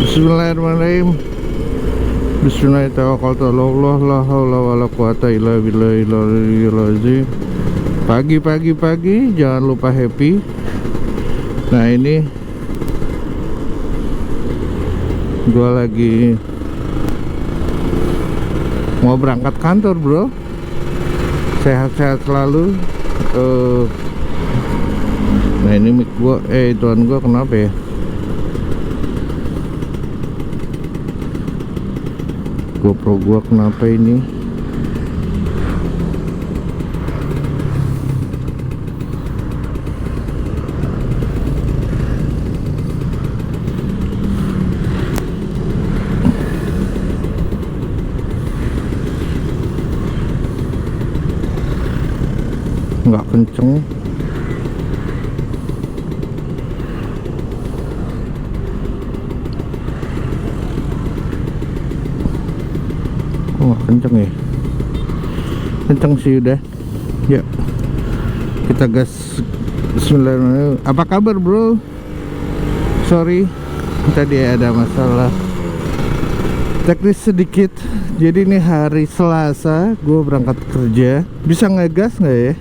Bismillahirrahmanirrahim. Bismillahirrahmanirrahim. La haula wala quwata illa billahil. Pagi, jangan lupa happy. Nah, ini gua lagi mau berangkat kantor, bro. Sehat-sehat selalu. Nah, ini mic gua, tuan gua kenapa ya? GoPro gua kenapa ini? Nggak kenceng. Wah, kenceng ya. Kenceng sih udah. Ya, kita gas. Bismillahirrahmanirrahim. Apa kabar, bro? Sorry, tadi ada masalah teknis sedikit. Jadi ini hari Selasa, gue berangkat kerja. Bisa ngegas nggak ya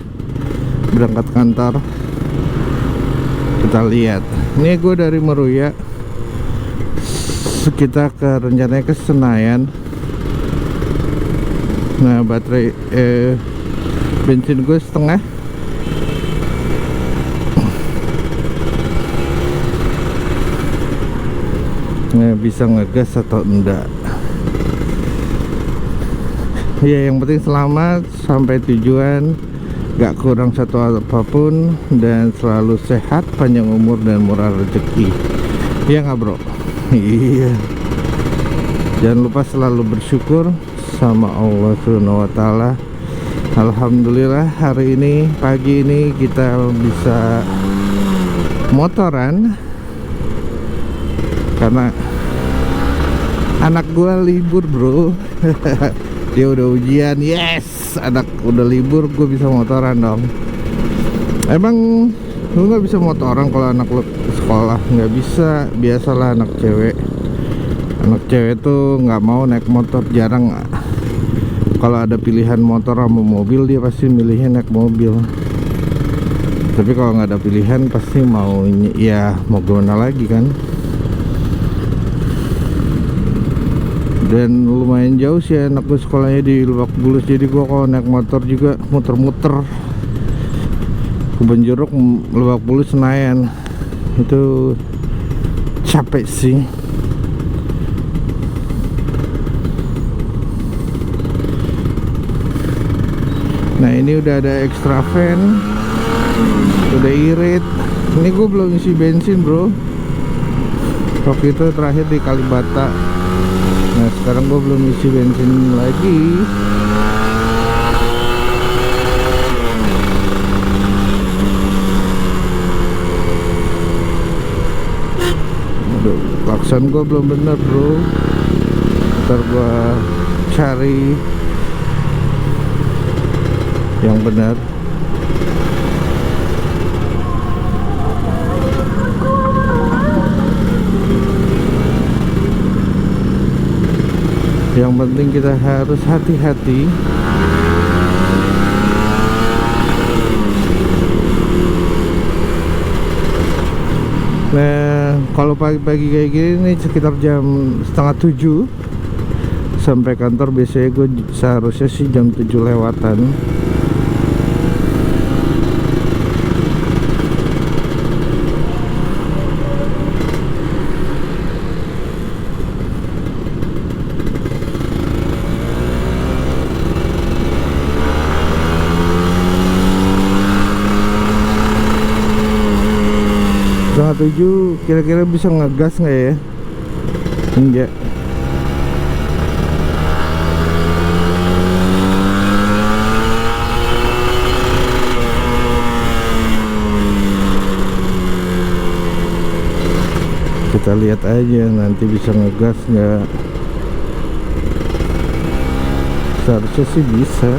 berangkat kantor? Kita lihat. Ini gue dari Meruya, sekitar ke rencananya ke Senayan. Nah, baterai bensin gue setengah. Nah, bisa ngegas atau enggak? Ya, yang penting selamat sampai tujuan, gak kurang satu apapun, dan selalu sehat, panjang umur dan murah rezeki. Iya nggak, bro? Iya. Jangan lupa selalu bersyukur sama Allah Subhanahu wa Ta'ala. Alhamdulillah hari ini, pagi ini kita bisa motoran karena anak gua libur, bro. Dia udah ujian. Yes, anak udah libur, gue bisa motoran dong. Emang lu nggak bisa motoran kalau anak lu sekolah? Nggak bisa. Biasalah anak cewek. Anak cewek tuh nggak mau naik motor, jarang. Kalau ada pilihan motor sama mobil, dia pasti milihnya naik mobil. Tapi kalau nggak ada pilihan, pasti mau, ya mau gimana lagi kan. Dan lumayan jauh sih anak gue sekolahnya di Lebak Bulus. Jadi gue kalau naik motor juga muter-muter Kebon Jeruk, Lebak Bulus, Senayan. Itu capek sih. Nah, ini udah ada extra fan, udah irit. Ini gue belum isi bensin, bro. Waktu itu terakhir di Kalibata. Nah, sekarang gue belum isi bensin lagi. Aduh, klakson gue belum bener, bro. Ntar gue cari yang benar. Yang penting kita harus hati-hati. Nah, kalau pagi-pagi kayak gini nih, sekitar jam 6:30 sampai kantor. Biasanya gue seharusnya sih jam 7 lewatan. Setengah 7 kira-kira bisa ngegas nggak ya? Enggak. Kita lihat aja nanti bisa ngegas nggak. Seharusnya sih bisa.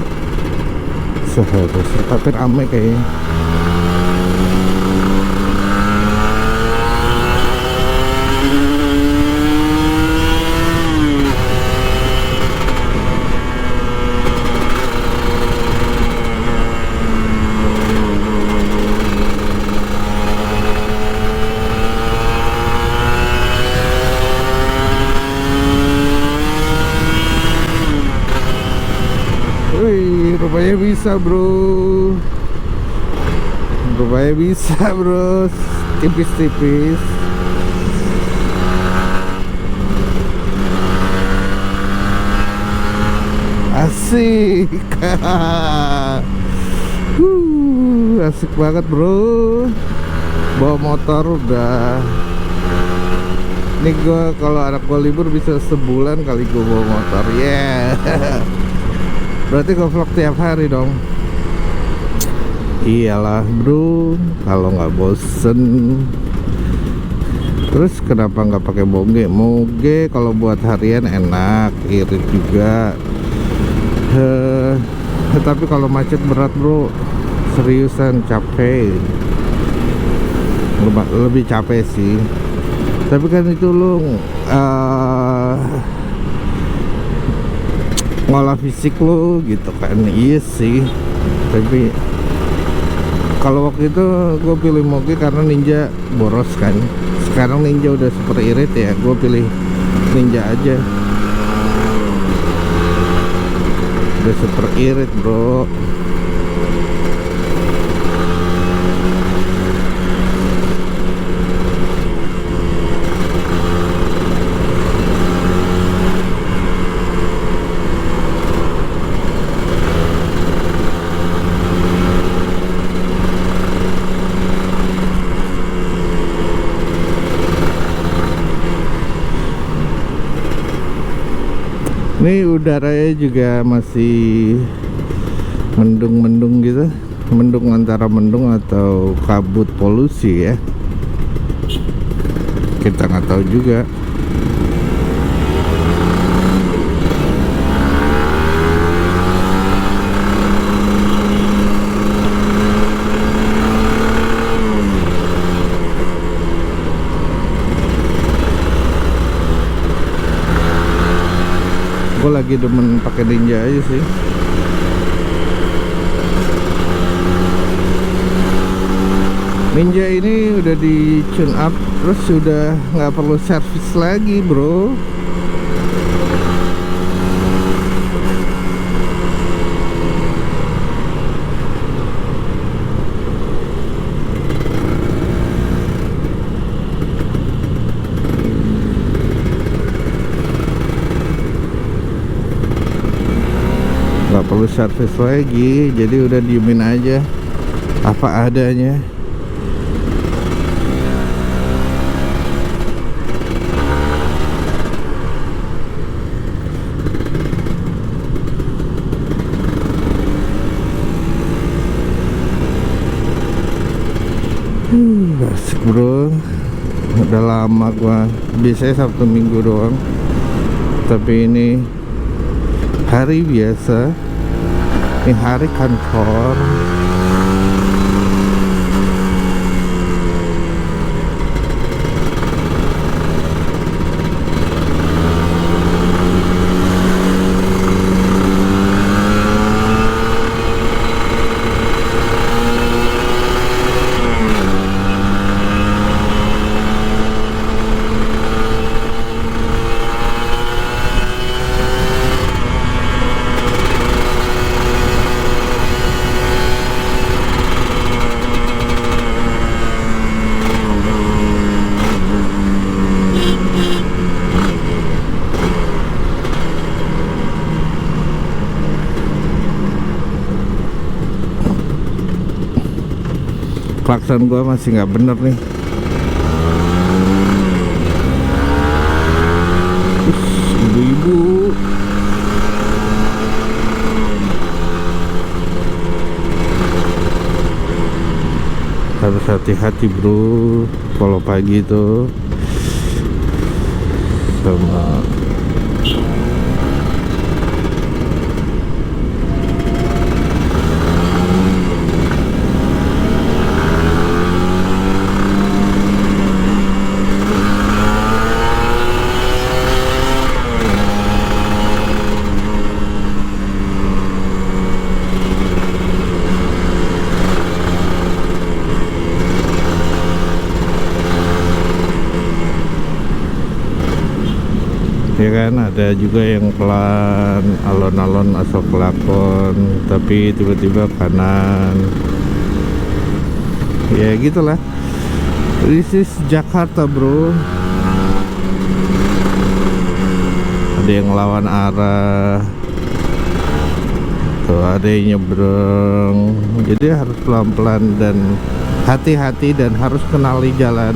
Seharusnya, tapi rame kayaknya. Rupanya bisa bro. Rupanya bisa bro. Tipis-tipis. Asik. Asik banget bro. Bawa motor udah. Ini gue kalau anak gue libur bisa sebulan kali gue bawa motor. Yeah. Berarti gue vlog tiap hari dong. Iyalah bro, kalau nggak bosen. Terus kenapa nggak pakai moge? Moge kalau buat harian enak, irit juga. Tapi kalau macet berat bro, seriusan capek. Lebih capek sih. Tapi kan itu lo ngolah fisik lo gitu kan. Iya sih. Tapi kalau waktu itu gue pilih moge karena Ninja boros kan. Sekarang Ninja udah super irit ya, gue pilih Ninja aja. Udah super irit bro. Ini udaranya juga masih mendung-mendung gitu. Mendung antara mendung atau kabut polusi ya. Kita nggak tahu juga. Gue lagi demen pakai Ninja aja sih. Ninja ini udah di tune up, terus sudah nggak perlu servis lagi bro. Nggak perlu servis lagi, jadi udah diemin aja apa adanya. Asik bro. Udah lama gua, biasanya Sabtu Minggu doang, tapi ini hari biasa, ini hari kantor. Klakson gua masih nggak bener nih. Ibu-ibu. Harus hati-hati bro kalau pagi itu sama ya kan. Ada juga yang pelan, alon-alon asal kelakon, tapi tiba-tiba kanan, ya gitulah. This is Jakarta bro. Ada yang lawan arah tuh, ada yang nyebrang, jadi harus pelan-pelan dan hati-hati dan harus kenali jalan.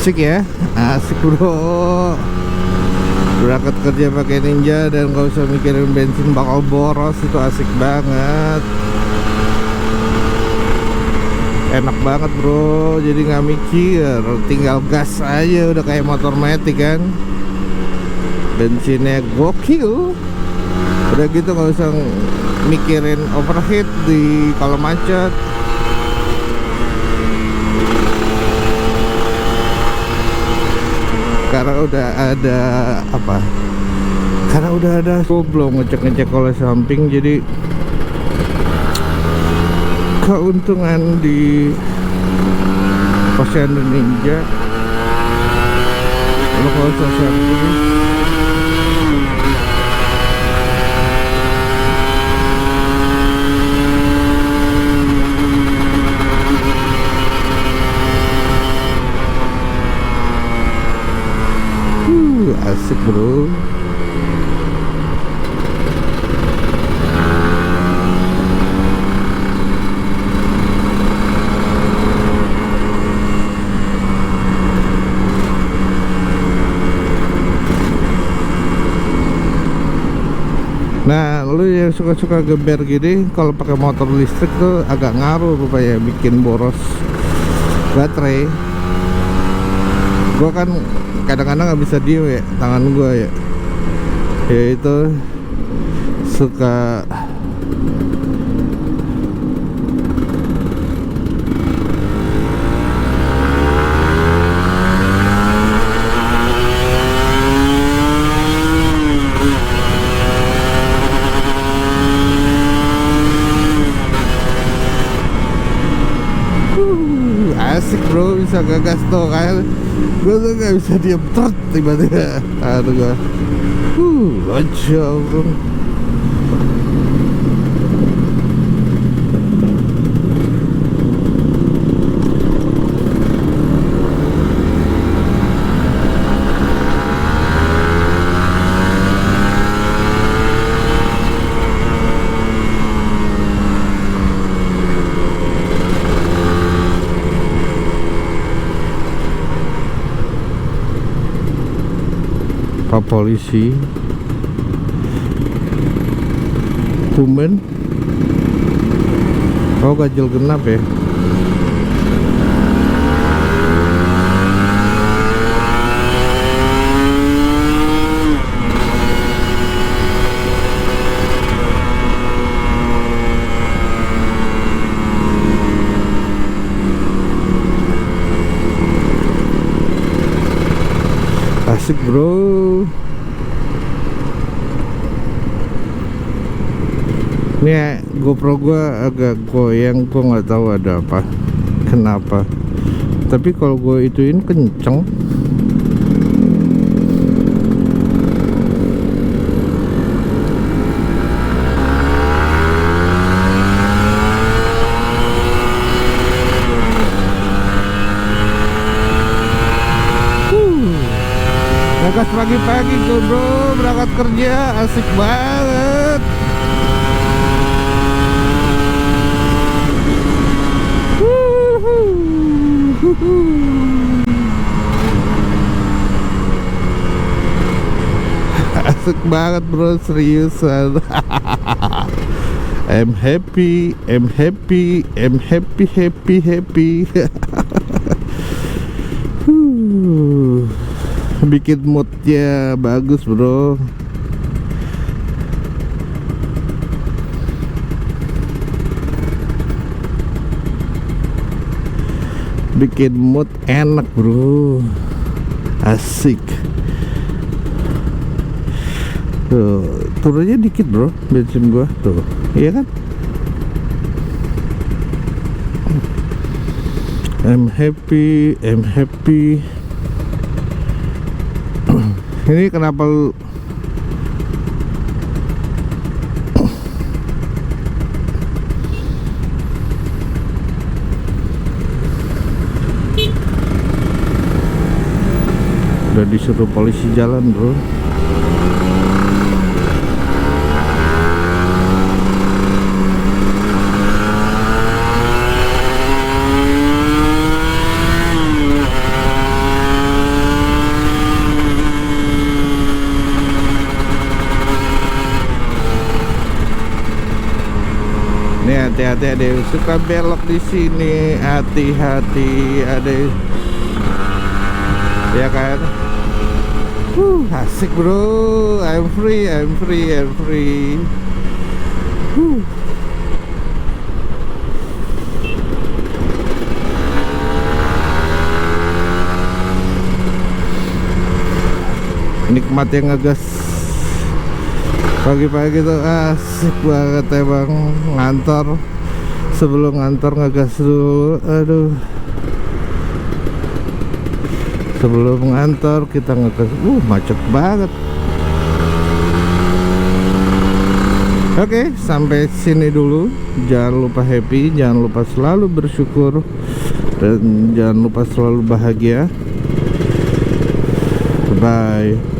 Asik ya, asik bro. Berangkat kerja pakai Ninja dan gak usah mikirin bensin bakal boros, itu asik banget. Enak banget bro, jadi nggak mikir, tinggal gas aja udah kayak motor matic kan. Bensinnya gokil. Udah gitu nggak usah mikirin overheat di kalau macet. Karena udah ada apa? Karena udah ada belum ngecek oleh samping, jadi keuntungan di Posyandu Ninja lo kalau usah samping. Asik bro. Nah, lu yang suka-suka geber gini, kalau pakai motor listrik tuh agak ngaruh rupanya, bikin boros baterai. Gua kan kadang-kadang nggak bisa diem ya, tangan gua ya itu suka asik bro, bisa gagas tuh kan. Gue tuh gak bisa diem trot tiba-tiba. Aduh gue loncat bro. Pak polisi Tumben. Oh, ganjil genap ya. Asik bro. Ini GoPro gua agak goyang, gua nggak tahu ada apa, kenapa. Tapi kalau gua ituin kenceng. Gas pagi-pagi tuh bro, berangkat kerja asik banget. Asik banget bro, seriusan. I'm happy, I'm happy, I'm happy, happy, happy. Bikin moodnya bagus bro. Bikin mood enak bro. Asik. Tuh, turunnya dikit bro, bensin gua tuh, iya kan? I'm happy, I'm happy. Ini kenapa udah disuruh polisi jalan bro. Nih hati-hati ada yang suka belok di sini, hati-hati ada, ya kan? Asik bro, I'm free, I'm free, I'm free. Nikmat yang ngegas pagi-pagi tuh asik banget emang. Ngantor, sebelum ngantor ngegas dulu, aduh. Sebelum ngantor kita ngegas, macet banget. Oke, sampai sini dulu. Jangan lupa happy, jangan lupa selalu bersyukur, dan jangan lupa selalu bahagia. Bye.